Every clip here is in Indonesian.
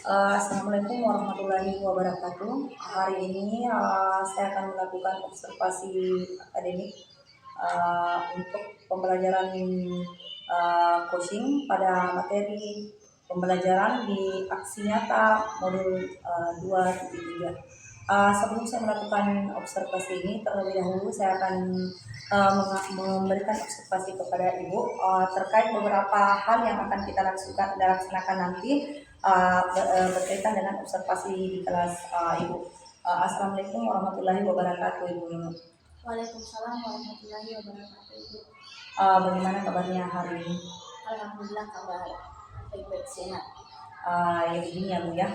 Assalamualaikum warahmatullahi wabarakatuh. Hari ini saya akan melakukan observasi akademik untuk pembelajaran coaching pada materi pembelajaran di aksi nyata modul 2.3. Sebelum saya melakukan observasi ini, terlebih dahulu saya akan memberikan observasi kepada Ibu terkait beberapa hal yang akan kita laksanakan nanti berkaitan dengan observasi di kelas Ibu. Assalamualaikum warahmatullahi wabarakatuh, Ibu. Waalaikumsalam warahmatullahi wabarakatuh, Ibu. Bagaimana kabarnya hari ini? Alhamdulillah kabar baik-baik sehat. Ya begini ya Bu ya,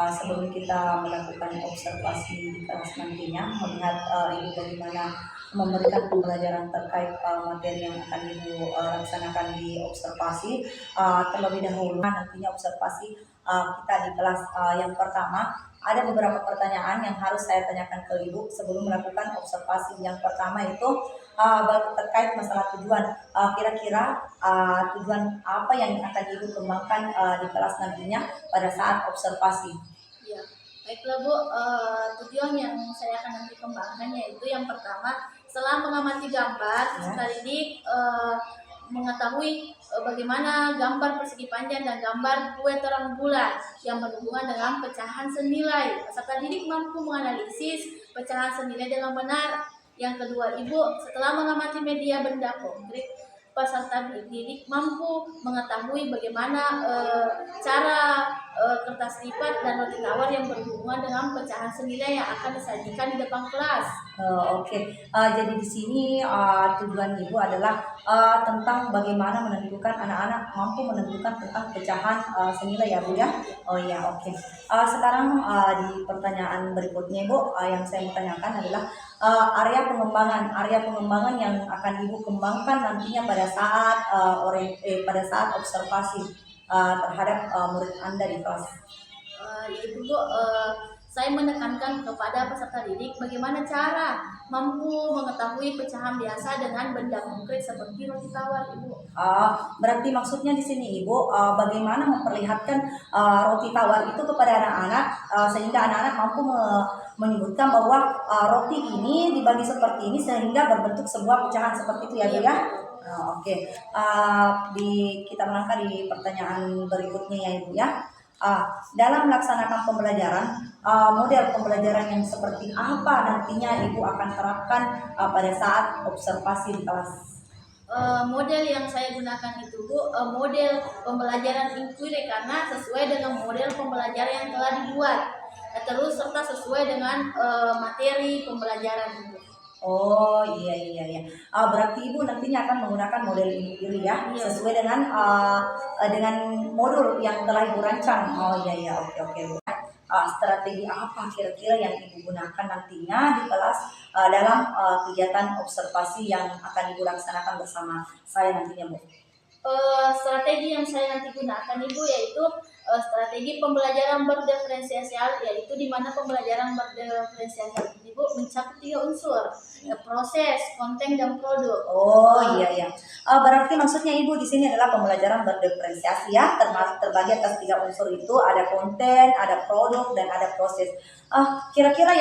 sebelum kita melakukan observasi di kelas nantinya, melihat Ibu bagaimana memberikan pembelajaran terkait materi yang akan Ibu laksanakan di observasi, terlebih dahulu nantinya observasi kita di kelas yang pertama. Ada beberapa pertanyaan yang harus saya tanyakan ke Ibu sebelum melakukan observasi. Yang pertama itu terkait masalah tujuan. Kira-kira tujuan apa yang akan Ibu kembangkan di kelas nantinya pada saat observasi? Ya, baiklah Bu. Tujuan yang saya akan nanti kembangkan yaitu yang pertama, setelah mengamati gambar, peserta didik mengetahui bagaimana gambar persegi panjang dan gambar kue terang bulan yang berhubungan dengan pecahan senilai. Peserta didik mampu menganalisis pecahan senilai dengan benar. Yang kedua, Ibu, setelah mengamati media benda konkret, peserta didik mampu mengetahui bagaimana cara kertas lipat dan roti tawar yang berhubungan dengan pecahan senilai yang akan disajikan di depan kelas. Oke. Jadi di sini tujuan Ibu adalah tentang bagaimana menentukan anak-anak mampu menentukan tentang pecahan senilai ya Bu ya. Oh ya, oke. Sekarang di pertanyaan berikutnya Ibu, yang saya mau tanyakan adalah area pengembangan yang akan Ibu kembangkan nantinya pada saat observasi terhadap murid Anda di kelas. Yaitu Bu, saya menekankan kepada peserta didik bagaimana cara mampu mengetahui pecahan biasa dengan benda konkret seperti roti tawar, Ibu. Berarti maksudnya di sini Ibu bagaimana memperlihatkan roti tawar itu kepada anak-anak sehingga anak-anak mampu menyebutkan bahwa roti ini dibagi seperti ini sehingga berbentuk sebuah pecahan seperti itu ya Bu ya. Oke. Kita melangkah di pertanyaan berikutnya ya Ibu ya. Dalam melaksanakan pembelajaran, model pembelajaran yang seperti apa nantinya Ibu akan terapkan pada saat observasi di kelas? Model yang saya gunakan itu Bu, model pembelajaran inquiry karena sesuai dengan model pembelajaran yang telah dibuat, terus serta sesuai dengan materi pembelajaran itu. Oh iya. Berarti Ibu nantinya akan menggunakan model inquiry ya, sesuai dengan modul yang telah Ibu rancang. Oh iya, oke Bu. Strategi apa kira-kira yang Ibu gunakan nantinya di kelas dalam kegiatan observasi yang akan Ibu laksanakan bersama saya nantinya Bu? Strategi yang saya nanti gunakan Ibu yaitu strategi pembelajaran berdiferensiasi, yaitu di mana pembelajaran berdiferensiasi ini Bu mencakup 3 unsur, proses, konten, dan produk. Oh iya. Berarti maksudnya Ibu di sini adalah pembelajaran berdiferensiasi ya, terbagi atas 3 unsur itu, ada konten, ada produk, dan ada proses. Kira-kira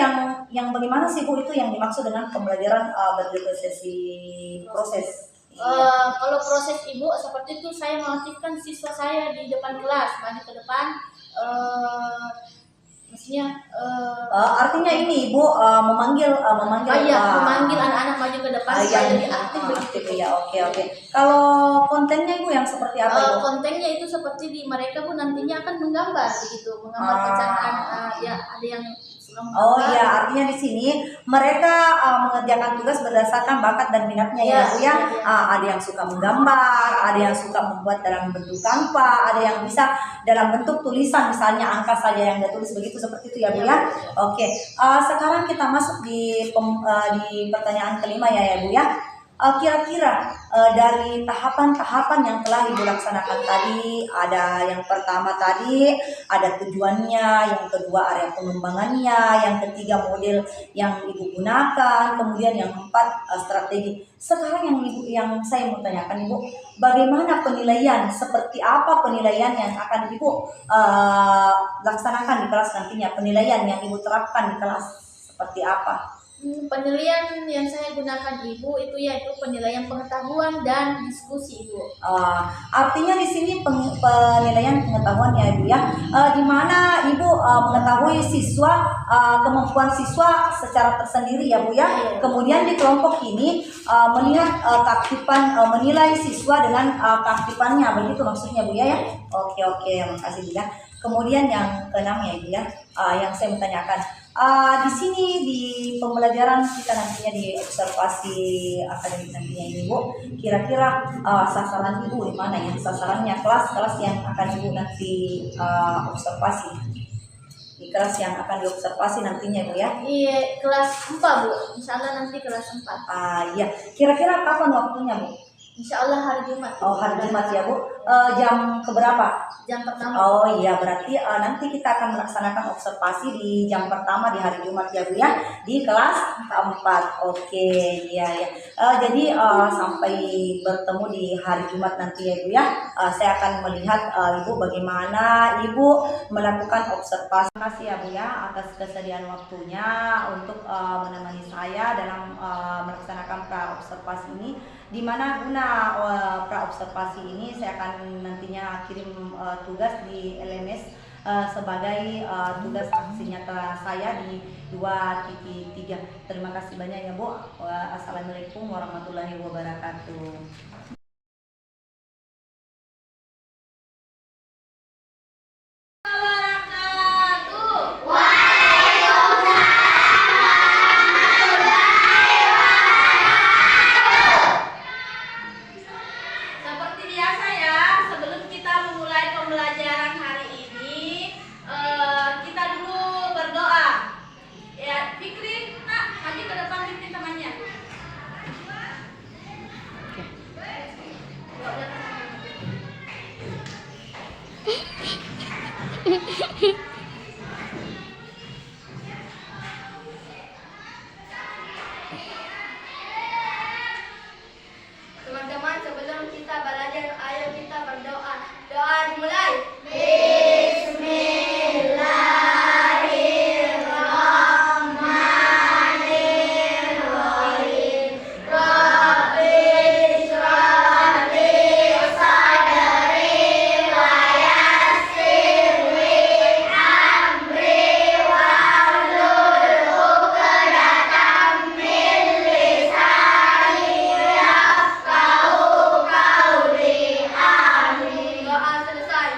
yang bagaimana sih Bu itu yang dimaksud dengan pembelajaran berdiferensiasi proses? Kalau proses Ibu seperti itu, saya mengaktifkan siswa saya di depan kelas, maju ke depan, artinya ini Ibu memanggil anak-anak maju ke depan supaya lebih aktif ya. Oke. Kalau kontennya Ibu yang seperti apa Ibu? Kontennya itu seperti mereka Bu nantinya akan menggambar begitu, menggambar pecahan, ya ada yang Oh iya, artinya di sini mereka mengerjakan tugas berdasarkan bakat dan minatnya ya Bu ya. Ada yang suka menggambar, ada yang suka membuat dalam bentuk tanpa, ada yang bisa dalam bentuk tulisan, misalnya angka saja yang dia tulis begitu, seperti itu ya Bu ya. Oke. Sekarang kita masuk di pertanyaan kelima ya Bu ya. Kira-kira dari tahapan-tahapan yang telah Ibu laksanakan tadi, ada yang pertama tadi ada tujuannya, yang kedua area pengembangannya, yang ketiga model yang Ibu gunakan, kemudian yang keempat strategi. Sekarang yang saya mau tanyakan Ibu, bagaimana penilaian? Seperti apa penilaian yang akan Ibu laksanakan di kelas nantinya? Penilaian yang Ibu terapkan di kelas seperti apa? Penilaian yang saya gunakan Ibu itu yaitu penilaian pengetahuan dan diskusi Ibu. Artinya di sini penilaian pengetahuan ya Ibu ya, di mana Ibu mengetahui siswa, kemampuan siswa secara tersendiri ya Bu ya. Kemudian di kelompok ini melihat keaktifan, menilai siswa dengan keaktifannya, begitu maksudnya Bu ya. Oke, makasih Bu ya. Kemudian yang keenam ya Ibu ya, yang saya mau tanyakan. Di sini di pembelajaran kita nantinya di observasi akademik nantinya ini Bu, kira-kira sasaran Ibu di mana ya? Sasarannya kelas-kelas yang akan Ibu nanti observasi, di kelas yang akan diobservasi nantinya Bu ya? Iya, kelas 4 Bu. Insyaallah nanti kelas 4. Iya. Kira-kira kapan waktunya Bu? Insyaallah hari Jumat. Oh, hari Jumat ya Bu. Jam keberapa? Jam pertama. Oh iya, berarti nanti kita akan melaksanakan observasi di jam pertama di hari Jumat ya Bu ya, di kelas keempat. Oke, iya. Jadi sampai bertemu di hari Jumat nanti ya Bu ya, saya akan melihat Ibu bagaimana Ibu melakukan observasi. Terima kasih ya Bu ya atas kesediaan waktunya untuk menemani saya dalam melaksanakan pra-observasi ini, di mana guna pra-observasi ini saya akan nantinya kirim tugas di LMS sebagai tugas aksi nyata saya di 2.3. Terima kasih banyak ya Bu. Assalamualaikum warahmatullahi wabarakatuh. Seperti biasa ya, sebelum kita memulai pembelajaran hari ini, kita dulu berdoa. Ya, Fikri, nak, maju ke depan Fikri temannya. Teman-teman, sebelum kita belajar, ayo kita berdoa. Doa dimulai. Doa selesai.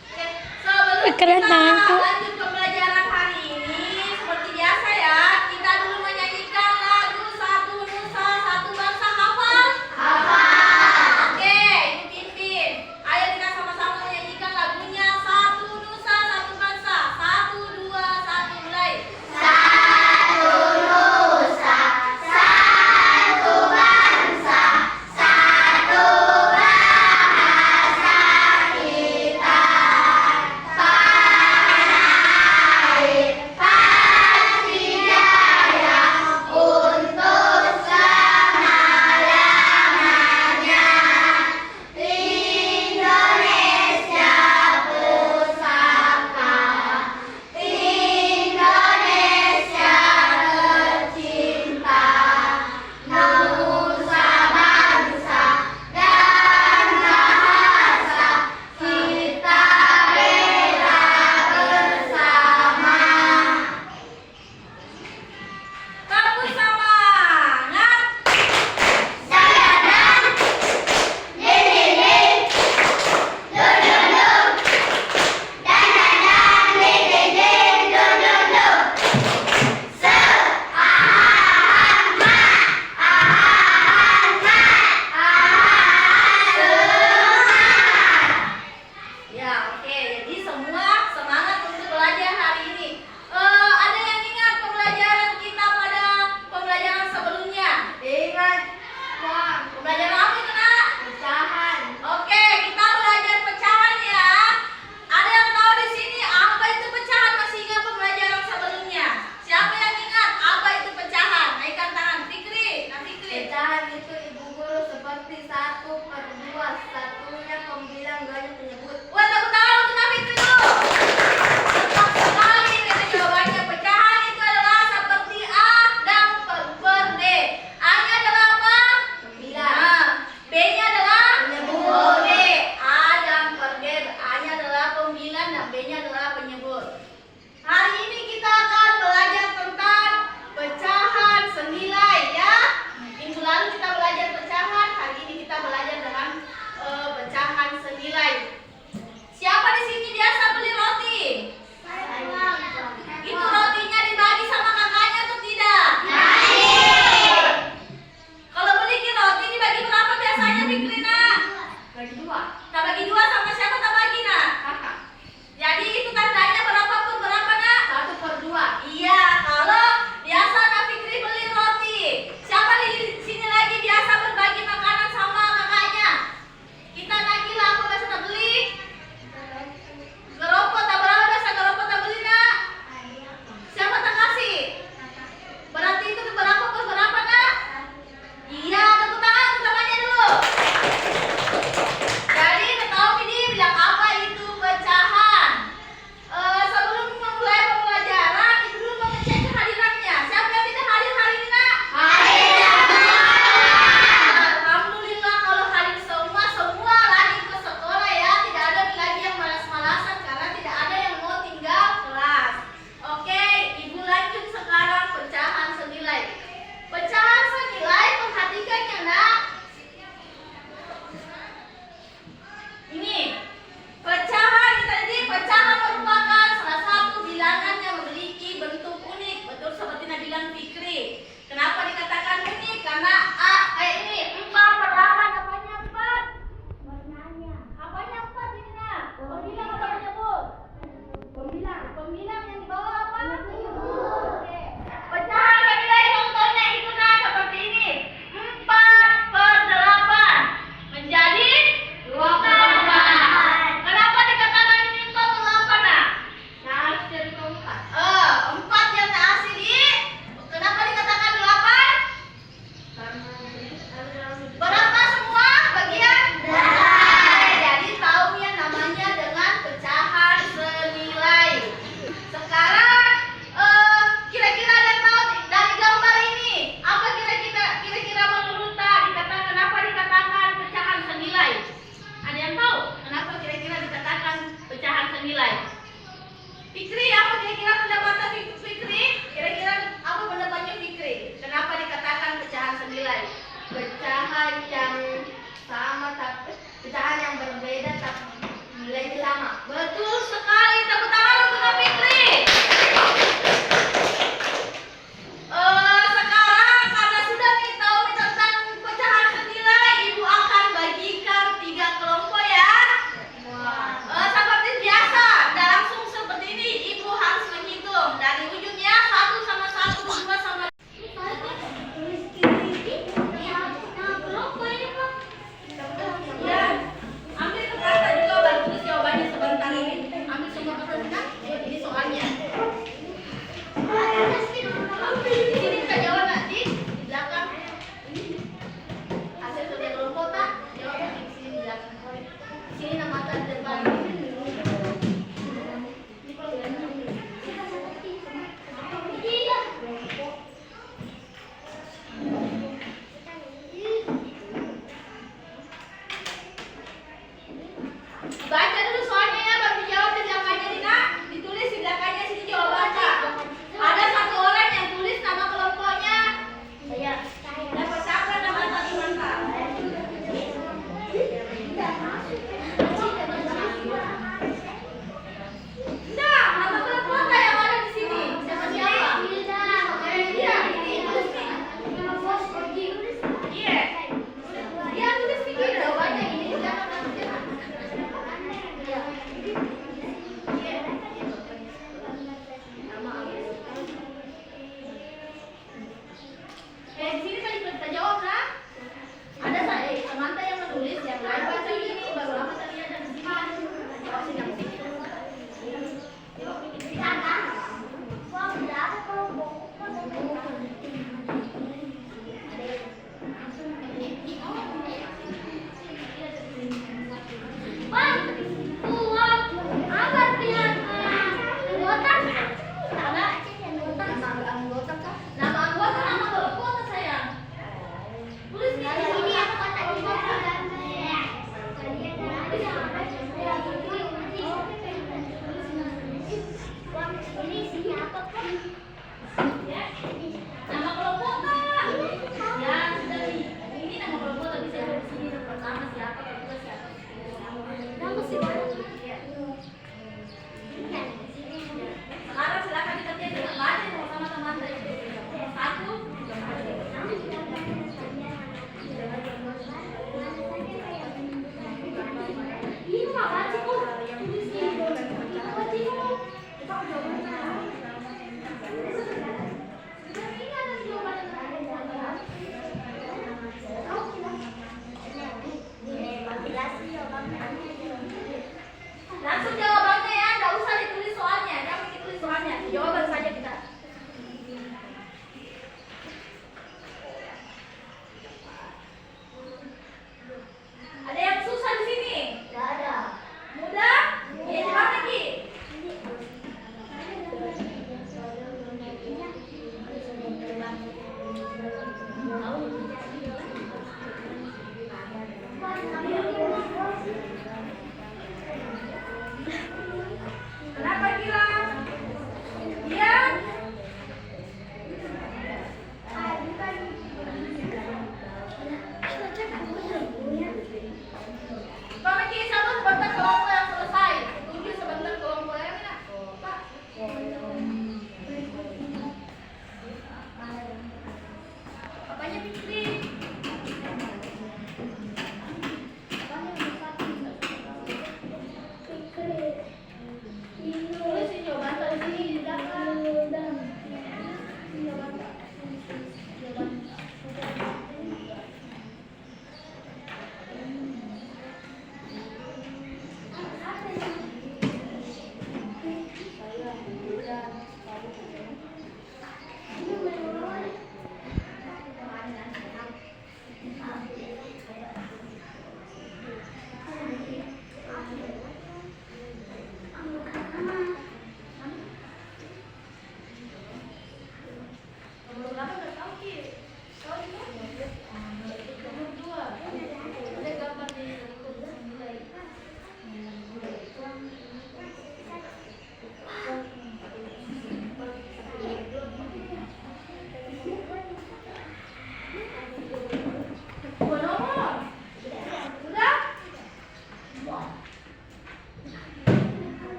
Oke, sebelum Keren kita tanganku. lanjut pembelajaran hari ini, seperti biasa ya, kita dulu menyanyikan lagu Satu Nusa Satu Bangsa. Hafal? Oke, Ibu pimpin. Ayo kita sama-sama menyanyikan lagunya Satu Nusa Satu Bangsa. 1, 2, 1, mulai. Kita Tak bagi 2 sama siapa tak bagi nak? Kakak. Jadi itu tandanya berapa per berapa nak? 1/2. Iya, kalau biasa Kak Fikri beli roti, siapa di sini lagi biasa berbagi makanan sama kakaknya? Kita lagi lah, apa biasa tak beli? Geropot tak berapa biasa geropot tak beli nak? Siapa tak kasih? Berarti itu berapa per berapa nak? Iya, tepuk tangan, tepuk tangannya dulu. Jadi tahu ini bilang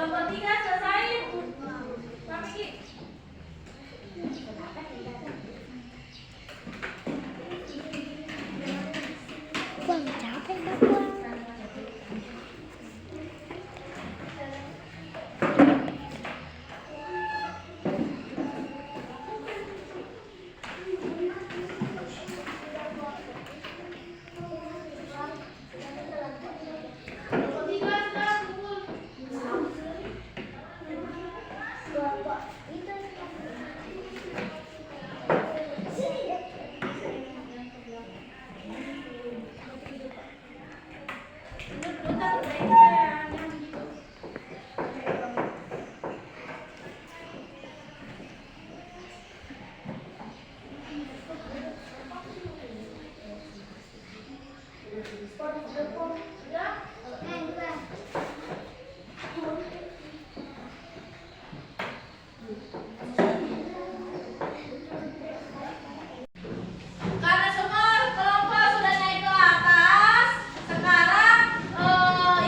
Kelompok 3 selesai. Pak Miki. Buang capek dah buang. Kelompok 3 sekarang kumpul. Bentar, sayang. Sudah? Karena semua kelompok sudah naik ke atas, sekarang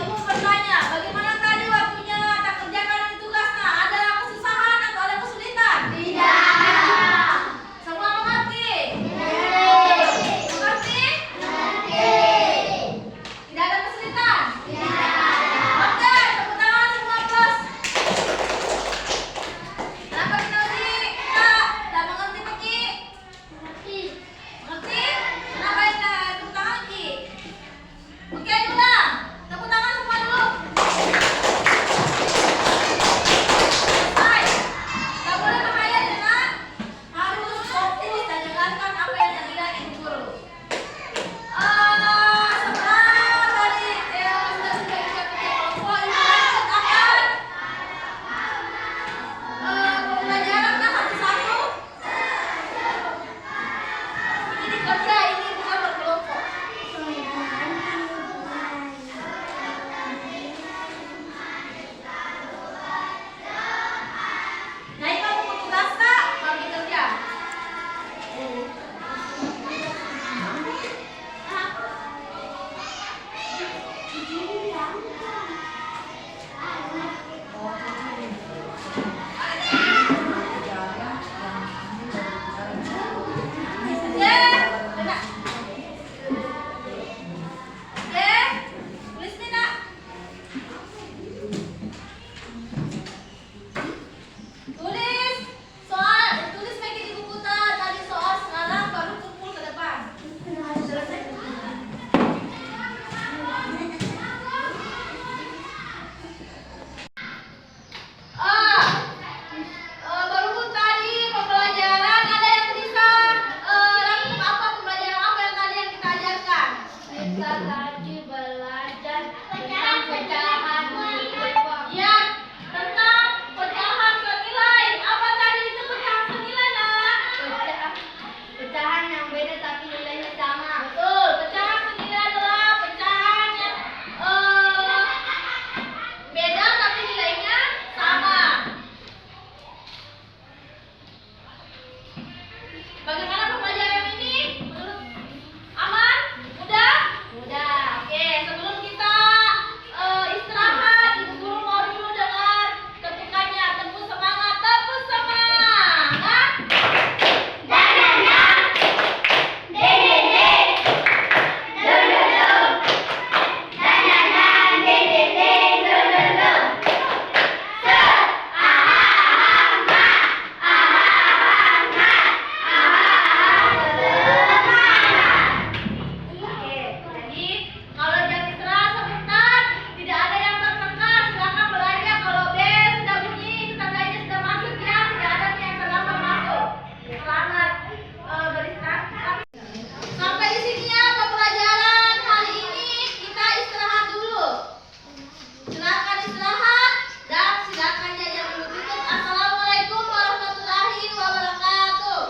ibu bertanya, bagaimana tadi waktunya tak kerjakan tugasnya? Ada kesusahan atau ada kesulitan? Tidak. Semua mengerti? Mengerti? Tidak ada kesulitan? Oke, tepuk tangan semua plus. Kenapa kita tidak mengerti Miki? Mengerti? Kenapa kita tepuk tangan Ki? Oke, ulang. Tepuk tangan semua dulu. Selesai. Gak boleh menghayal dengan harus fokus dan jalankan apa yang diajarkan ibu guru. Setelah tadi sudah kerja kelompok, ibu lanjut akan pembelajaran satu-satu. Ini kerja, ini bukan berkelompok. Nah, ini kamu mau tugas tak? Bagi kerja. Tulis nih nak. Tulis soal, tulis Meki di buku tadi soal, sekarang baru kumpul ke depan. Baru tadi pembelajaran, ada yang bisa rangkum apa pembelajaran apa yang tadi yang kita ajarkan? Kita tadi belajar tentang pecahan nilai. Ya, tentang pecahan senilai. Apa tadi itu pecahan senilai nak? Pecahan yang beda tapi nilainya sama. Betul, pecahan senilai adalah pecahan yang beda tapi nilainya sama. Bagaimana pembelajaran ini? Menurut aman? Mudah? Mudah. Oke, sebelum kita istirahat, ibu guru mau dulu dengar ketukannya. Tepuk semangat, tepuk semangat. Oke, jadi kalau jam istirahat sebentar, tidak ada yang tertekan, silakan belajar. Kalau bel sudah bunyi, tandanya sudah masuk ya, tidak ada yang terlambat masuk. Selamat beristirahat. Sampai di sini ya pembelajaran kali ini, kita istirahat dulu. Silakan istirahat dan silakan jajan dulu tutup. Assalamualaikum warahmatullahi wabarakatuh.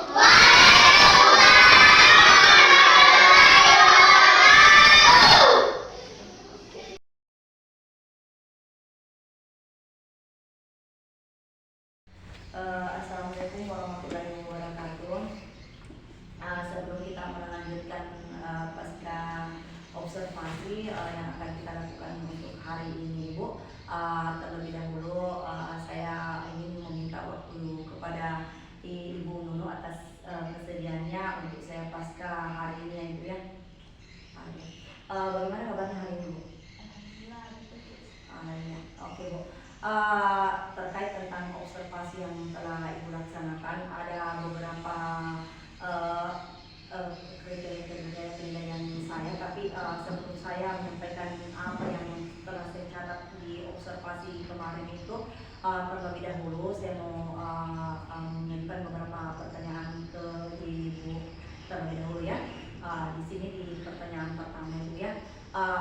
Assalamualaikum warahmatullahi wabarakatuh. Sebelum kita melanjutkan pasca observasi yang akan kita lakukan untuk hari ini, Ibu, terlebih dahulu terkait tentang observasi yang telah Ibu laksanakan, ada beberapa kriteria-kriteria saya, tapi sebelum saya menyampaikan apa yang telah saya catat di observasi kemarin itu, terlebih dahulu saya mau menyampaikan beberapa pertanyaan ke Ibu terlebih dahulu ya. Di sini di pertanyaan pertama Ibu ya,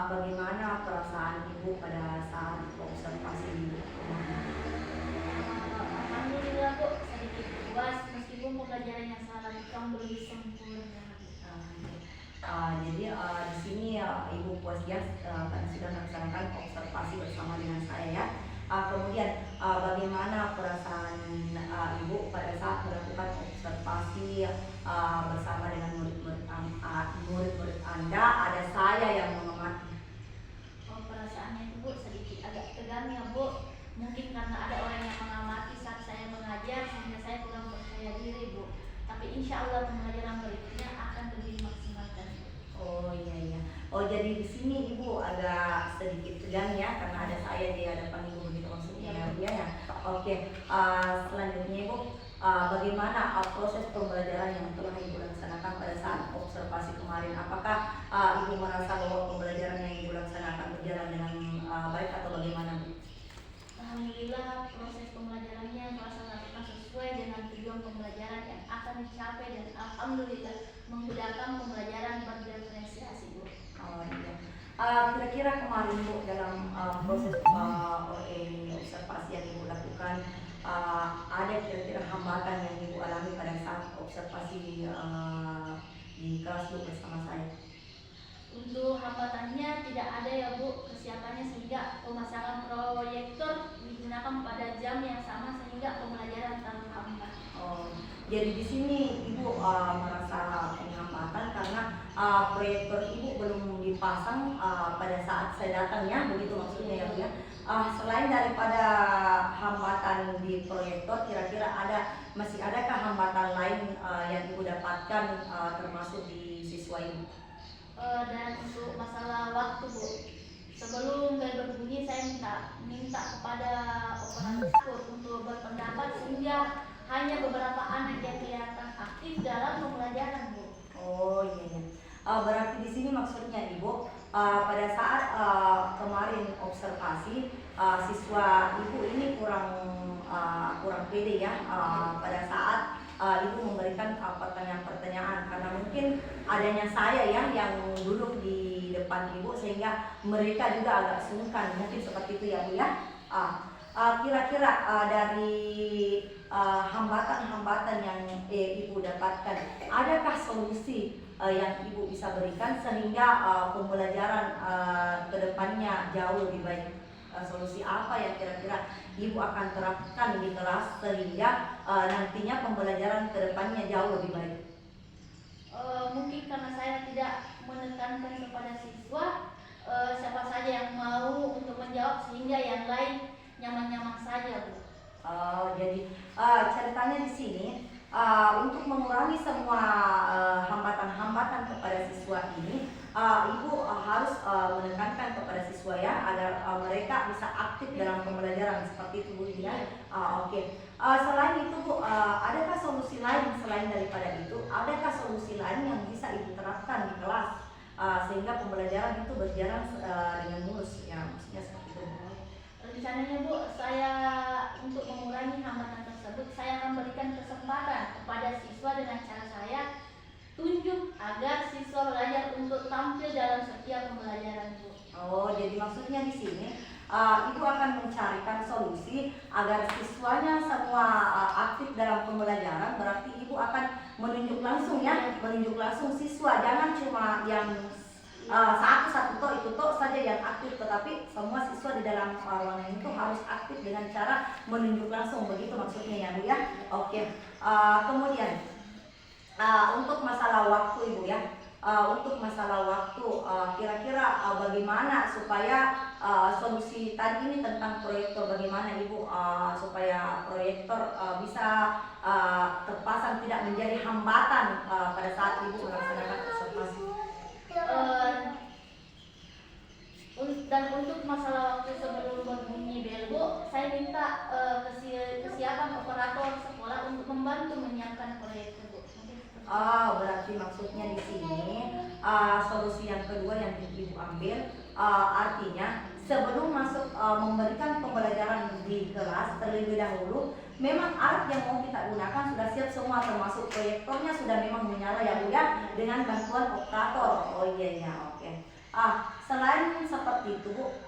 bagaimana perasaan Ibu pada saat observasi kemarin? Alhamdulillah Bu, sedikit puas meskipun pembelajaran yang saya lakukan belum sempurna. Jadi di sini Ibu puas ya karena sudah melaksanakan observasi bersama dengan saya ya. Kemudian bagaimana perasaan Ibu pada saat melakukan observasi bersama dengan murid-murid Anda, ada saya yang mengamati? Oh, perasaannya itu Bu sedikit agak tegang ya Bu. Mungkin karena ada orang yang mengamati saat saya mengajar sehingga saya kurang percaya diri Bu. Tapi insya Allah pembelajaran berikutnya akan lebih maksimalkan. Oh iya. Oh jadi di sini Ibu agak sedikit tegang ya karena ada saya di hadapan Ibu, begitu maksudnya ya. Oke, selanjutnya Ibu, bagaimana proses pembelajaran yang telah Ibu laksanakan pada saat observasi kemarin? Apakah Ibu merasa bahwa pembelajaran yang Ibu laksanakan berjalan dengan baik atau bagaimana Bu? Alhamdulillah proses pembelajarannya merasa lakukan sesuai dengan tujuan pembelajaran yang akan dicapai dan alhamdulillah menggunakan pembelajaran berdiferensiasi Bu. Oh iya. Kira-kira kemarin Bu dalam proses observasi yang Ibu lakukan, ada kira-kira hambatan yang Ibu alami pada saat observasi di kelas Bu bersama saya? Untuk hambatannya tidak ada ya Bu, kesiapannya sehingga pemasangan proyektor digunakan pada jam yang sama sehingga pembelajaran terhambat. Oh, jadi di sini Ibu merasa hambatan karena proyektor Ibu belum dipasang pada saat saya datang ya, begitu maksudnya ya Bu ya. Selain daripada hambatan di proyektor, kira-kira masih adakah hambatan lain yang Ibu dapatkan termasuk di siswa Ibu? Dan untuk masalah waktu Bu, sebelum bel berbunyi saya minta kepada operator untuk berpendapat sehingga hanya beberapa anak yang kelihatan aktif dalam pembelajaran Bu. Oh iya. Berarti di sini maksudnya Ibu pada saat kemarin observasi siswa Ibu ini kurang pede ya pada saat Ibu memberikan pertanyaan-pertanyaan karena mungkin adanya saya ya yang duduk di depan Ibu sehingga mereka juga agak sungkan, mungkin seperti itu ya Bu ya. Kira-kira dari hambatan-hambatan yang Ibu dapatkan, adakah solusi yang Ibu bisa berikan sehingga pembelajaran kedepannya jauh lebih baik? Solusi apa yang kira-kira Ibu akan terapkan di kelas sehingga nantinya pembelajaran kedepannya jauh lebih baik? Mungkin karena saya tidak menekankan kepada siswa siapa saja yang mau untuk menjawab sehingga yang lain nyaman-nyaman saja Bu. Jadi ceritanya di sini untuk mengurangi semua hambatan-hambatan kepada siswa ini, Ibu harus menekankan kepada siswa ya agar mereka bisa aktif dalam pembelajaran seperti itu Bu ya. Oke. Selain itu Bu, adakah solusi lain selain daripada itu? Adakah solusi lain yang bisa Ibu terapkan di kelas sehingga pembelajaran itu berjalan dengan mulus ya, maksudnya seperti itu. Rencananya Bu, saya untuk mengurangi hambatan tersebut, saya akan berikan kesempatan kepada siswa dengan cara saya tunjuk agar siswa belajar untuk tampil dalam setiap pembelajaran Bu. Oh, jadi maksudnya di sini Ibu akan mencarikan solusi agar siswanya semua aktif dalam pembelajaran. Berarti Ibu akan menunjuk langsung ya, menunjuk langsung siswa, jangan cuma yang satu itu saja yang aktif, tetapi semua siswa di dalam ruangan itu harus aktif dengan cara menunjuk langsung, begitu maksudnya ya Bu ya. Oke. Kemudian untuk masalah waktu Ibu ya, untuk masalah waktu kira-kira bagaimana supaya solusi tadi ini tentang proyektor, bagaimana Ibu supaya proyektor bisa terpasang tidak menjadi hambatan pada saat Ibu melaksanakan observasi? Dan untuk masalah waktu sebelum berbunyi bel Bu, saya minta kesiapan operator sekolah untuk membantu menyiapkan proyek tersebut. Berarti maksudnya di sini solusi yang kedua yang Ibu ambil, artinya sebelum masuk memberikan pembelajaran di kelas terlebih dahulu, memang alat yang mau kita gunakan sudah siap semua, termasuk proyektornya sudah memang menyala ya Bu ya, dengan bantuan operator. Oh iya, oke. Selain seperti itu Bu,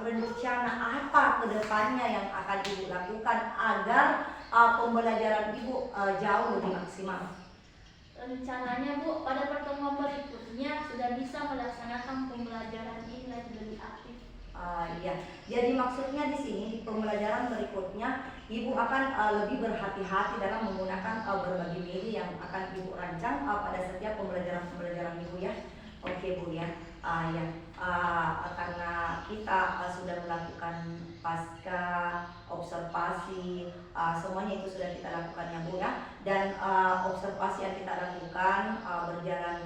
rencana apa kedepannya yang akan Ibu lakukan agar pembelajaran Ibu jauh lebih maksimal? Rencananya Bu, pada pertemuan berikutnya sudah bisa melaksanakan pembelajaran ini lebih aktif. Iya, jadi maksudnya di sini di pembelajaran berikutnya Ibu akan lebih berhati-hati dalam menggunakan berbagai media yang akan Ibu rancang pada setiap pembelajaran Ibu ya. Oke Bu ya, karena kita sudah melakukan pasca observasi, semuanya itu sudah kita lakukan ya Bu ya, dan observasi yang kita lakukan berjalan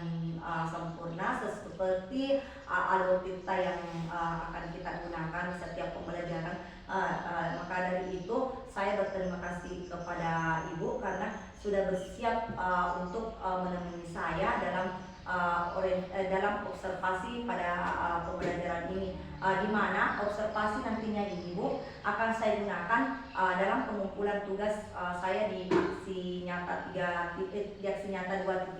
sempurna seperti algoritma yang akan kita gunakan setiap pembelajaran. Maka dari itu saya berterima kasih kepada Ibu karena sudah bersiap untuk menemani saya dalam observasi pada pembelajaran ini, di mana observasi nantinya ini Bu akan saya gunakan dalam pengumpulan tugas saya di aksi nyata 2.3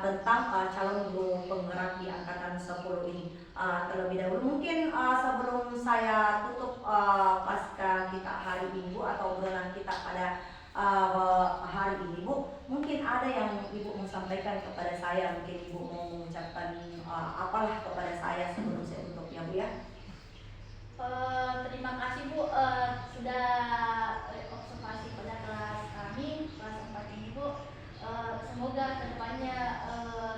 tentang calon guru penggerak di angkatan 10 ini. Terlebih dahulu mungkin sebelum saya tutup pasca kita hari Minggu atau obrolan kita pada hari ini Bu, mungkin ada yang Ibu mau sampaikan kepada saya, mungkin Ibu mau mengucapkan apalah kepada saya sebelum saya tutupnya Bu ya. Terima kasih Bu sudah observasi pada kelas kami, kelas 4 ini Bu. Semoga kedepannya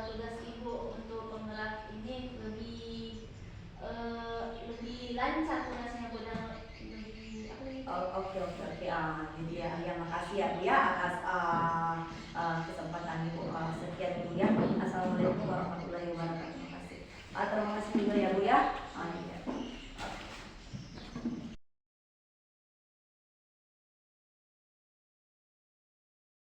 tugas Ibu untuk penggerak ini lebih lancar tugasnya Bu, dan Oke. Jadi ya makasih ya Bu ya atas kesempatan Ibu. Sekian Bu ya. Assalamualaikum warahmatullahi wabarakatuh. Terima kasih juga ya Bu ya.